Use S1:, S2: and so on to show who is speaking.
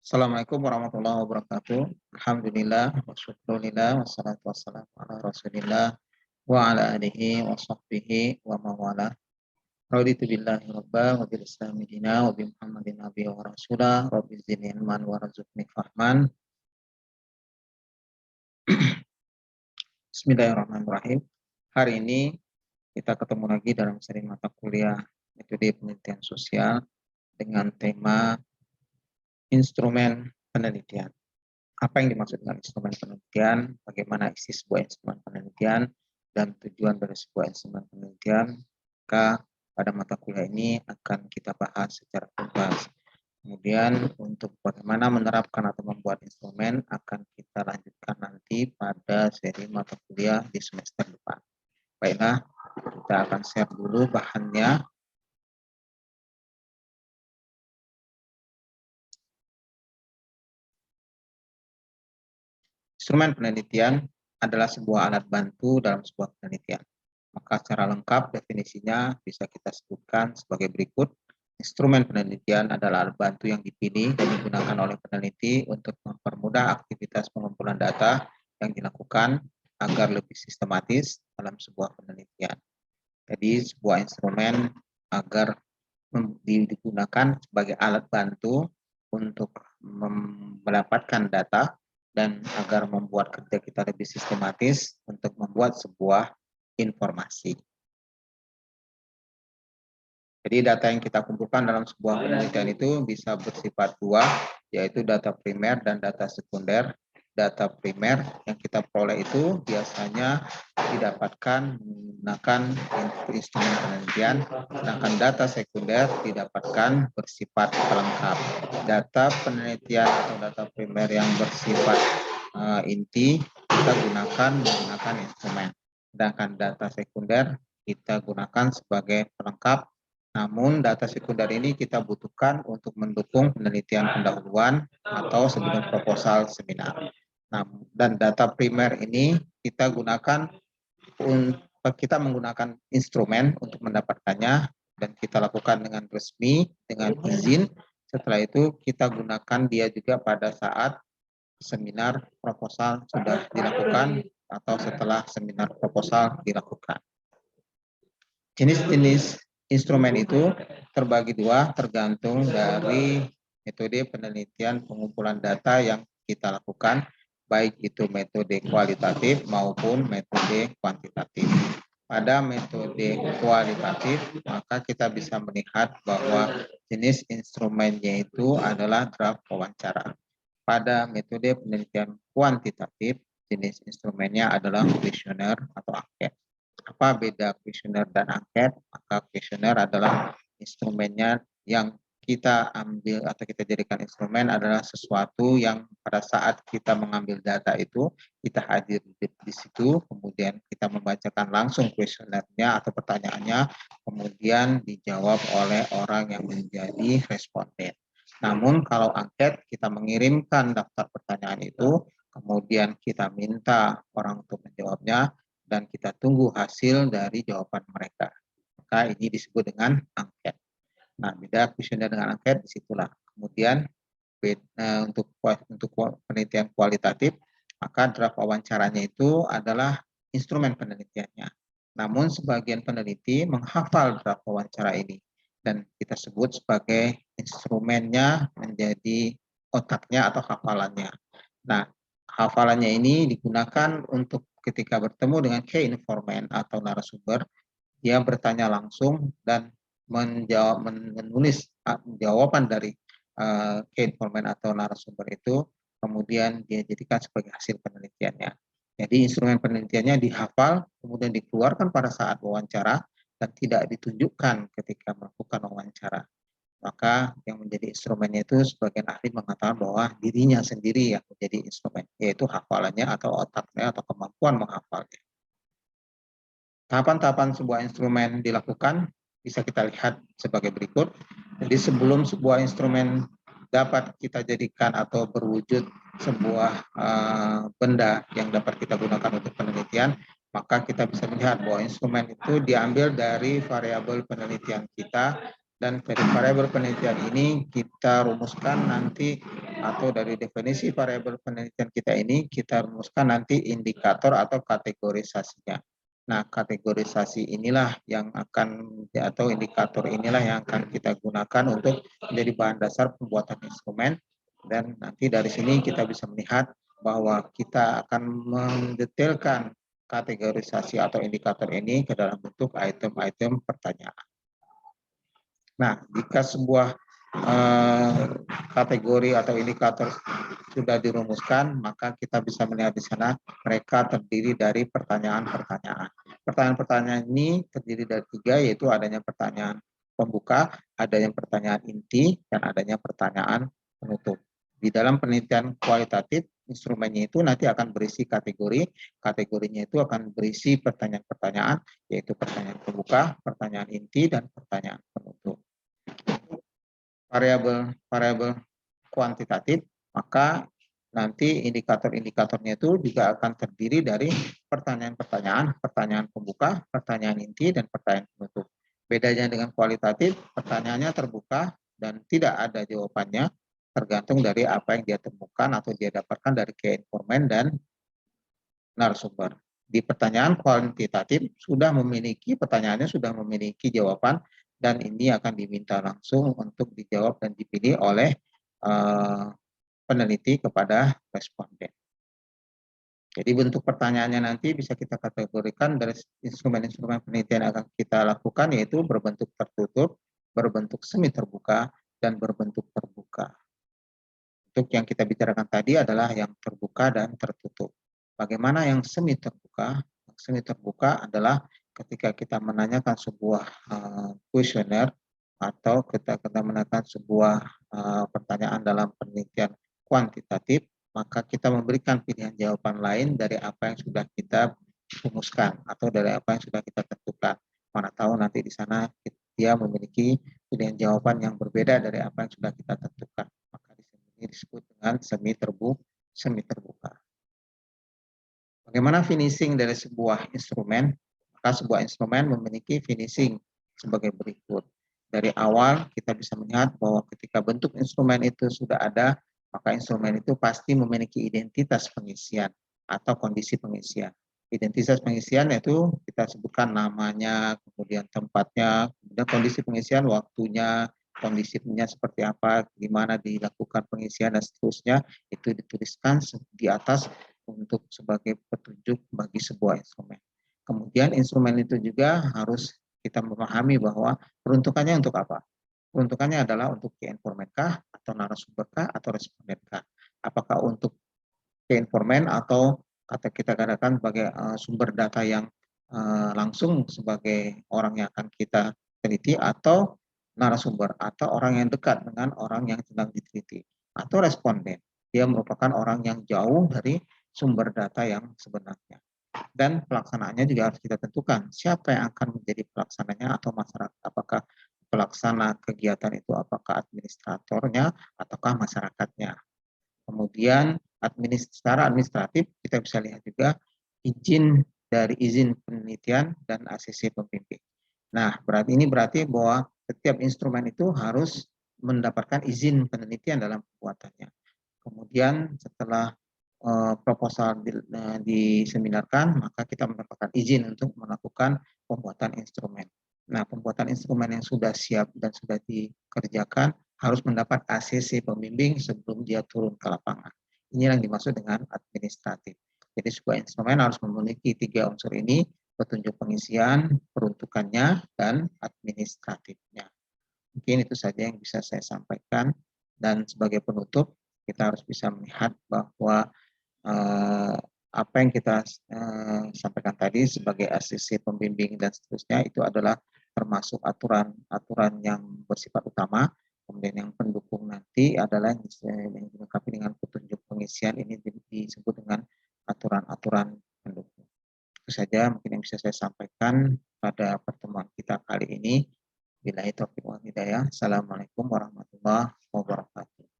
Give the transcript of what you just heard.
S1: Assalamualaikum warahmatullahi wabarakatuh. Alhamdulillah, wasyukurillah, wassalatu wassalamu ala rasulillah, wa ala alihi wa sahbihi wa mawala. Raditu billahi rabba wa bil islami dina wa bi Muhammadin nabiyya wa rasulah, rabbi zidni ilman wa rzuqni fahman. Bismillahirrahmanirrahim. Hari ini kita ketemu lagi dalam seri mata kuliah metode penelitian sosial dengan tema instrumen penelitian. Apa yang dimaksud dengan instrumen penelitian, bagaimana isi sebuah instrumen penelitian, dan tujuan dari sebuah instrumen penelitian, maka pada mata kuliah ini akan kita bahas secara tuntas. Kemudian untuk bagaimana menerapkan atau membuat instrumen akan kita lanjutkan nanti pada seri mata kuliah di semester depan. Baiklah, kita akan share dulu bahannya. Instrumen penelitian adalah sebuah alat bantu dalam sebuah penelitian. Maka secara lengkap definisinya bisa kita sebutkan sebagai berikut. Instrumen penelitian adalah alat bantu yang dipilih dan digunakan oleh peneliti untuk mempermudah aktivitas pengumpulan data yang dilakukan agar lebih sistematis dalam sebuah penelitian. Jadi sebuah instrumen agar digunakan sebagai alat bantu untuk mendapatkan data dan agar membuat kerja kita lebih sistematis untuk membuat sebuah informasi. Jadi data yang kita kumpulkan dalam sebuah penelitian itu bisa bersifat dua, yaitu data primer dan data sekunder. Data primer yang kita peroleh itu biasanya didapatkan menggunakan instrumen penelitian, sedangkan data sekunder didapatkan bersifat pelengkap. Data penelitian atau data primer yang bersifat inti kita gunakan menggunakan instrumen, sedangkan data sekunder kita gunakan sebagai pelengkap. Namun data sekunder ini kita butuhkan untuk mendukung penelitian pendahuluan atau sebelum proposal seminar. Nah, dan data primer ini kita gunakan kita menggunakan instrumen untuk mendapatkannya dan kita lakukan dengan resmi, dengan izin. Setelah itu kita gunakan dia juga pada saat seminar proposal sudah dilakukan atau setelah seminar proposal dilakukan. Jenis-jenis instrumen itu terbagi dua tergantung dari metode penelitian pengumpulan data yang kita lakukan, baik itu metode kualitatif maupun metode kuantitatif. Pada metode kualitatif, maka kita bisa melihat bahwa jenis instrumennya itu adalah draft wawancara. Pada metode penelitian kuantitatif, jenis instrumennya adalah kuesioner atau angket. Apa beda kuesioner dan angket? Maka kuesioner adalah instrumennya yang kita ambil atau kita jadikan instrumen adalah sesuatu yang pada saat kita mengambil data itu kita hadir di situ, kemudian kita membacakan langsung kuesionernya atau pertanyaannya, kemudian dijawab oleh orang yang menjadi responden. Namun kalau angket kita mengirimkan daftar pertanyaan itu, kemudian kita minta orang untuk menjawabnya dan kita tunggu hasil dari jawaban mereka. Maka ini disebut dengan angket. Nah, beda kuesioner dengan angket disitulah. Kemudian untuk penelitian kualitatif, maka draft wawancaranya itu adalah instrumen penelitiannya. Namun sebagian peneliti menghafal draft wawancara ini dan kita sebut sebagai instrumennya menjadi otaknya atau hafalannya. Nah, hafalannya ini digunakan untuk ketika bertemu dengan key informant atau narasumber, dia bertanya langsung dan menulis jawaban dari key informant atau narasumber itu, kemudian dia jadikan sebagai hasil penelitiannya. Jadi instrumen penelitiannya dihafal, kemudian dikeluarkan pada saat wawancara dan tidak ditunjukkan ketika melakukan wawancara. Maka yang menjadi instrumennya itu sebagian ahli mengatakan bahwa dirinya sendiri yang menjadi instrumen, yaitu hafalannya atau otaknya atau kemampuan menghafalnya. Tahapan-tahapan sebuah instrumen dilakukan bisa kita lihat sebagai berikut. Jadi sebelum sebuah instrumen dapat kita jadikan atau berwujud sebuah benda yang dapat kita gunakan untuk penelitian, maka kita bisa melihat bahwa instrumen itu diambil dari variabel penelitian kita, dan dari variabel penelitian ini kita rumuskan nanti, atau dari definisi variabel penelitian kita ini kita rumuskan nanti indikator atau kategorisasinya. Nah, kategorisasi inilah yang akan, atau indikator inilah yang akan kita gunakan untuk menjadi bahan dasar pembuatan instrumen, dan nanti dari sini kita bisa melihat bahwa kita akan mendetailkan kategorisasi atau indikator ini ke dalam bentuk item-item pertanyaan. Nah, jika sebuah kategori atau indikator sudah dirumuskan, maka kita bisa melihat di sana mereka terdiri dari pertanyaan-pertanyaan. Pertanyaan-pertanyaan ini terdiri dari 3, yaitu adanya pertanyaan pembuka, adanya pertanyaan inti, dan adanya pertanyaan penutup. Di dalam penelitian kualitatif, instrumennya itu nanti akan berisi kategori, kategorinya itu akan berisi pertanyaan-pertanyaan, yaitu pertanyaan pembuka, pertanyaan inti, dan pertanyaan penutup. Variabel kuantitatif, maka nanti indikator-indikatornya itu juga akan terdiri dari pertanyaan-pertanyaan, pertanyaan pembuka, pertanyaan inti, dan pertanyaan penutup. Bedanya dengan kualitatif, pertanyaannya terbuka dan tidak ada jawabannya, tergantung dari apa yang dia temukan atau dia dapatkan dari key informan dan narasumber. Di pertanyaan kuantitatif pertanyaannya sudah memiliki jawaban, dan ini akan diminta langsung untuk dijawab dan dipilih oleh peneliti kepada responden. Jadi bentuk pertanyaannya nanti bisa kita kategorikan dari instrumen-instrumen penelitian yang akan kita lakukan, yaitu berbentuk tertutup, berbentuk semi terbuka, dan berbentuk terbuka. Untuk yang kita bicarakan tadi adalah yang terbuka dan tertutup. Bagaimana yang semi terbuka? Yang semi terbuka adalah ketika kita menanyakan sebuah kuesioner atau kita menanyakan sebuah pertanyaan dalam penelitian kuantitatif, maka kita memberikan pilihan jawaban lain dari apa yang sudah kita rumuskan atau dari apa yang sudah kita tentukan. Mana tahu nanti di sana dia memiliki pilihan jawaban yang berbeda dari apa yang sudah kita tentukan. Maka ini disebut dengan semi terbuka. Bagaimana finishing dari sebuah instrumen? Maka sebuah instrumen memiliki finishing sebagai berikut. Dari awal kita bisa melihat bahwa ketika bentuk instrumen itu sudah ada, maka instrumen itu pasti memiliki identitas pengisian atau kondisi pengisian. Identitas pengisian yaitu kita sebutkan namanya, kemudian tempatnya, kemudian kondisi pengisian, waktunya, kondisinya seperti apa, di mana dilakukan pengisian, dan seterusnya, itu dituliskan di atas untuk sebagai petunjuk bagi sebuah instrumen. Kemudian instrumen itu juga harus kita memahami bahwa peruntukannya untuk apa. Peruntukannya adalah untuk key informan kah, atau narasumber kah, atau responden kah. Apakah untuk key informan atau kata kita katakan sebagai sumber data yang langsung sebagai orang yang akan kita teliti, atau narasumber atau orang yang dekat dengan orang yang sedang diteliti, atau responden. Dia merupakan orang yang jauh dari sumber data yang sebenarnya. Dan pelaksanaannya juga harus kita tentukan siapa yang akan menjadi pelaksananya atau masyarakat. Apakah pelaksana kegiatan itu apakah administratornya ataukah masyarakatnya. Kemudian secara administratif kita bisa lihat juga izin penelitian dan ACC pembimbing. Nah, berarti bahwa setiap instrumen itu harus mendapatkan izin penelitian dalam pembuatannya. Kemudian setelah proposal diseminarkan, maka kita mendapatkan izin untuk melakukan pembuatan instrumen. Nah, pembuatan instrumen yang sudah siap dan sudah dikerjakan harus mendapat ACC pembimbing sebelum dia turun ke lapangan. Ini yang dimaksud dengan administratif. Jadi sebuah instrumen harus memiliki 3 unsur ini: petunjuk pengisian, peruntukannya, dan administratifnya. Mungkin itu saja yang bisa saya sampaikan. Dan sebagai penutup, kita harus bisa melihat bahwa apa yang kita sampaikan tadi sebagai ACC pembimbing dan seterusnya itu adalah termasuk aturan-aturan yang bersifat utama. Kemudian yang pendukung nanti adalah yang dilengkapi dengan petunjuk pengisian, ini disebut dengan aturan-aturan pendukung. Itu saja mungkin yang bisa saya sampaikan pada pertemuan kita kali ini. Billahi taufiq wal hidayah. Assalamualaikum warahmatullahi wabarakatuh.